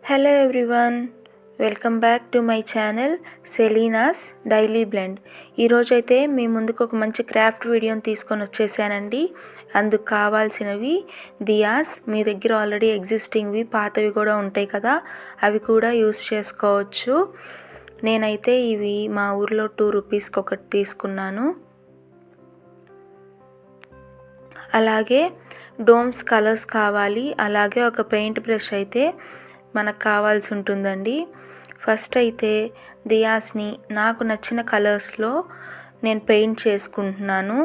Hello everyone, welcome back to my channel Selena's daily blend. ఈరోజైతే మీ ముందుకు ఒక మంచి క్రాఫ్ట్ వీడియోని తీసుకొని వచ్చేసానండి. అందుకు కావాల్సినవి దియాస్. మీ దగ్గర ఆల్రెడీ ఎగ్జిస్టింగ్వి పాతవి కూడా ఉంటాయి కదా, అవి కూడా యూస్ చేసుకోవచ్చు. నేనైతే ఇవి మా ఊర్లో 2 రూపీస్కి ఒకటి తీసుకున్నాను. అలాగే డోమ్స్ కలర్స్ కావాలి. అలాగే ఒక పెయింట్ బ్రష్ అయితే మనకు కావాల్సి ఉంటుందండి. ఫస్ట్ అయితే దియాస్ని నాకు నచ్చిన కలర్స్లో నేను పెయింట్ చేసుకుంటున్నాను.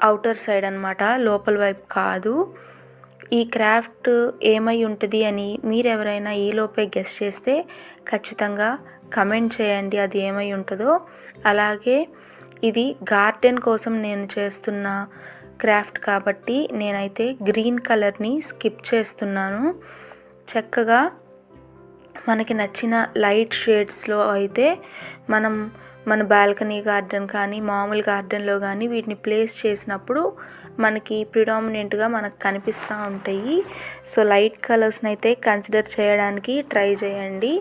అవుటర్ సైడ్ అన్నమాట, లోపల వైపు కాదు. ఈ క్రాఫ్ట్ ఏమై ఉంటుంది అని మీరు ఎవరైనా ఈలోపే గెస్ చేస్తే ఖచ్చితంగా కమెంట్ చేయండి అది ఏమై ఉంటుందో. అలాగే ఇది గార్డెన్ కోసం నేను చేస్తున్న క్రాఫ్ట్ కాబట్టి నేనైతే గ్రీన్ కలర్ని స్కిప్ చేస్తున్నాను. చక్కగా మనకి నచ్చిన లైట్ షేడ్స్లో అయితే మనం మన బాల్కనీ గార్డెన్ కానీ మామూలు గార్డెన్లో కానీ వీటిని ప్లేస్ చేసినప్పుడు మనకి ప్రిడామినెంట్గా మనకు కనిపిస్తూ ఉంటాయి. సో లైట్ కలర్స్ని అయితే కన్సిడర్ చేయడానికి ట్రై చేయండి.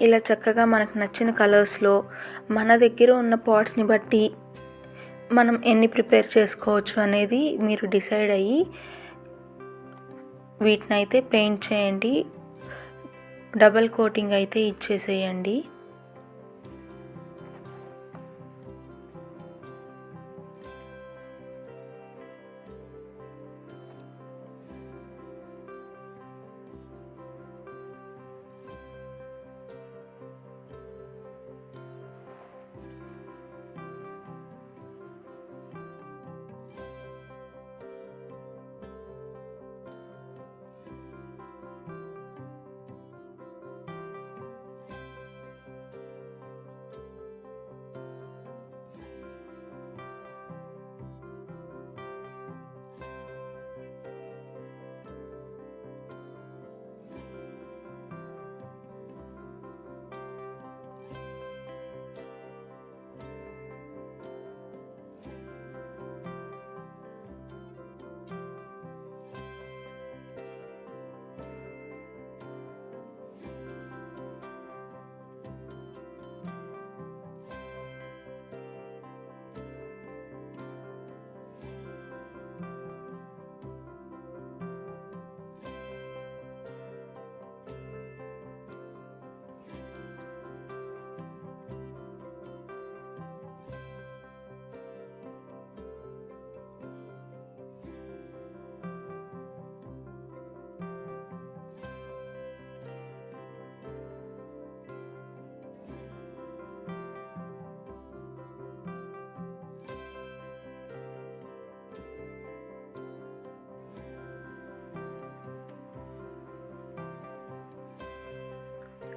ఇలా చక్కగా మనకు నచ్చిన కలర్స్లో మన దగ్గర ఉన్న పాట్స్ని బట్టి మనం ఎన్ని ప్రిపేర్ చేసుకోవచ్చు అనేది మీరు డిసైడ్ అయ్యి వీటిని అయితే పెయింట్ చేయండి. డబల్ కోటింగ్ అయితే ఇచ్చేసేయండి.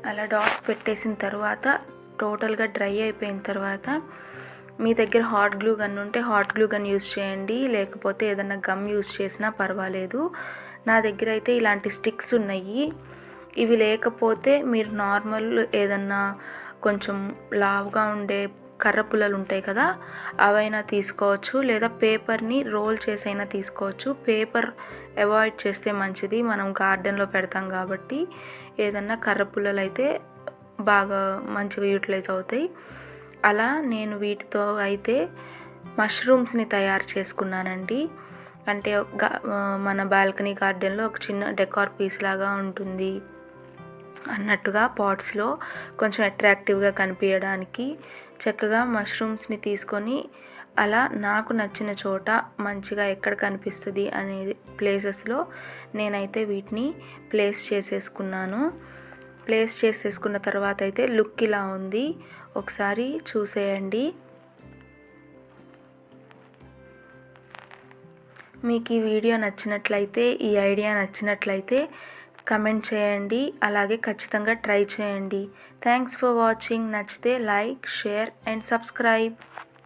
అలా డాట్స్ పెట్టేసిన తర్వాత టోటల్గా డ్రై అయిపోయిన తర్వాత మీ దగ్గర హాట్ గ్లూ గన్ ఉంటే హాట్ గ్లూ గన్ యూస్ చేయండి, లేకపోతే ఏదైనా గమ్ యూస్ చేసినా పర్వాలేదు. నా దగ్గర అయితే ఇలాంటి స్టిక్స్ ఉన్నాయి. ఇవి లేకపోతే మీరు నార్మల్ ఏదన్నా కొంచెం లావుగా ఉండే కర్ర పుల్లలు ఉంటాయి కదా, అవైనా తీసుకోవచ్చు, లేదా పేపర్ని రోల్ చేసైనా తీసుకోవచ్చు. పేపర్ అవాయిడ్ చేస్తే మంచిది, మనం గార్డెన్లో పెడతాం కాబట్టి. ఏదన్నా కర్ర పుల్లలు అయితే బాగా మంచిగా యూటిలైజ్ అవుతాయి. అలా నేను వీటితో అయితే మష్రూమ్స్ని తయారు చేసుకున్నానండి. అంటే మన బాల్కనీ గార్డెన్లో ఒక చిన్న డెకార్ పీస్ లాగా ఉంటుంది అన్నట్టుగా పాట్స్లో కొంచెం అట్రాక్టివ్గా కనిపించడానికి చక్కగా మష్రూమ్స్ని తీసుకొని అలా నాకు నచ్చిన చోట మంచిగా ఎక్కడ కనిపిస్తుంది అనే ప్లేసెస్లో నేనైతే వీటిని ప్లేస్ చేసేసుకున్నాను. ప్లేస్ చేసేసుకున్న తర్వాత అయితే లుక్ ఇలా ఉంది, ఒకసారి చూసేయండి. మీకు ఈ వీడియో నచ్చినట్లయితే, ఈ ఐడియా నచ్చినట్లయితే కమెంట్ చేయండి, అలాగే ఖచ్చితంగా ట్రై చేయండి. Thanks for watching. నచ్చితే లైక్, షేర్ అండ్ సబ్స్క్రైబ్.